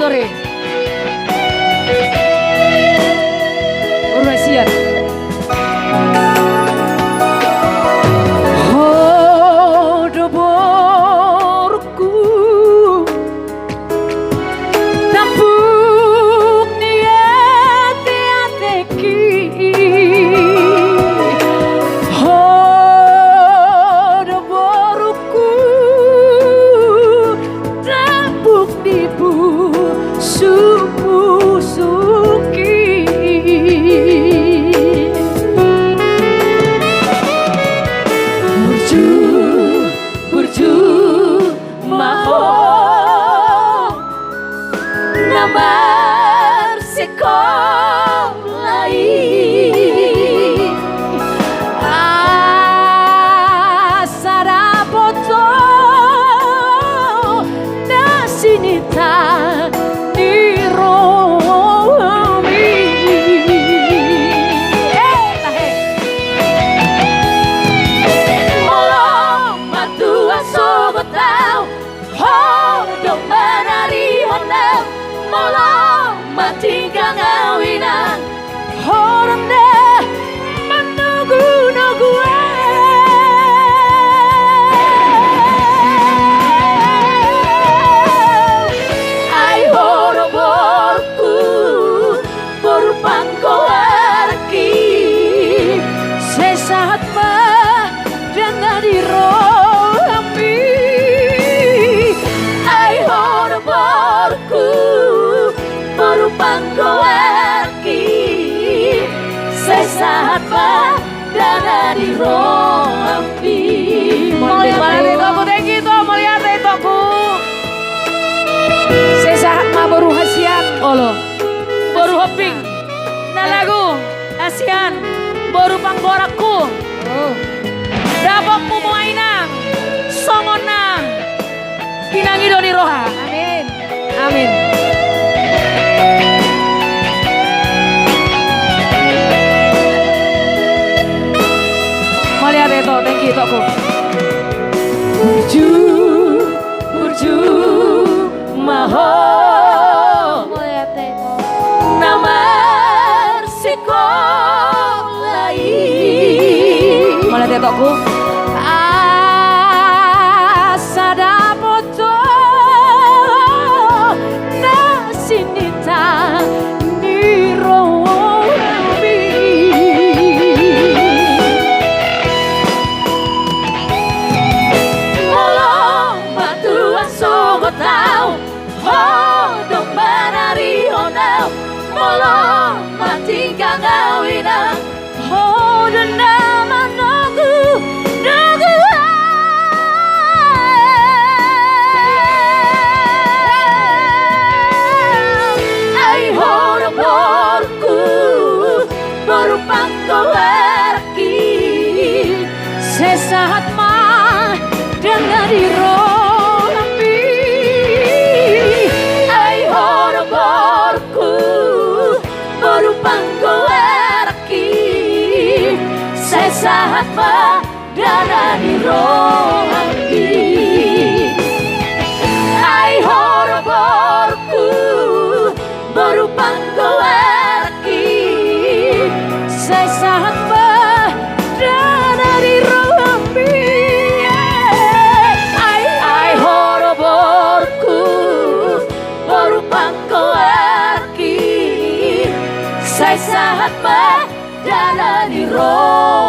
sore. Urasian. Sesaat pada di rompi. Melihat itu thank you toh, melihat itu aku. Sesaat mah baru hasian, olo, baru hoping. Nah lagu hasian, baru panggorakku. Dapat mumuainang, songona, kinangi doni roha. Amin, amin. Melihat itu, thank you toku. Burju, maho. Melihat itu. Namar sekolai. Melihat itu toku. Asada foto nasinita niro. Mati kagawina, Oh, dan nama nagu. ai horoborku berupang kowerki. Sesaat mah dengan dirolambi. Ai horoborku berupang kowerki. Sesaat pada di rompi. Ai horoborku berupang kowerki. Sesaat mah di rolambi. Ai horoborku berupang kowerki. Sesaat pada di rompi.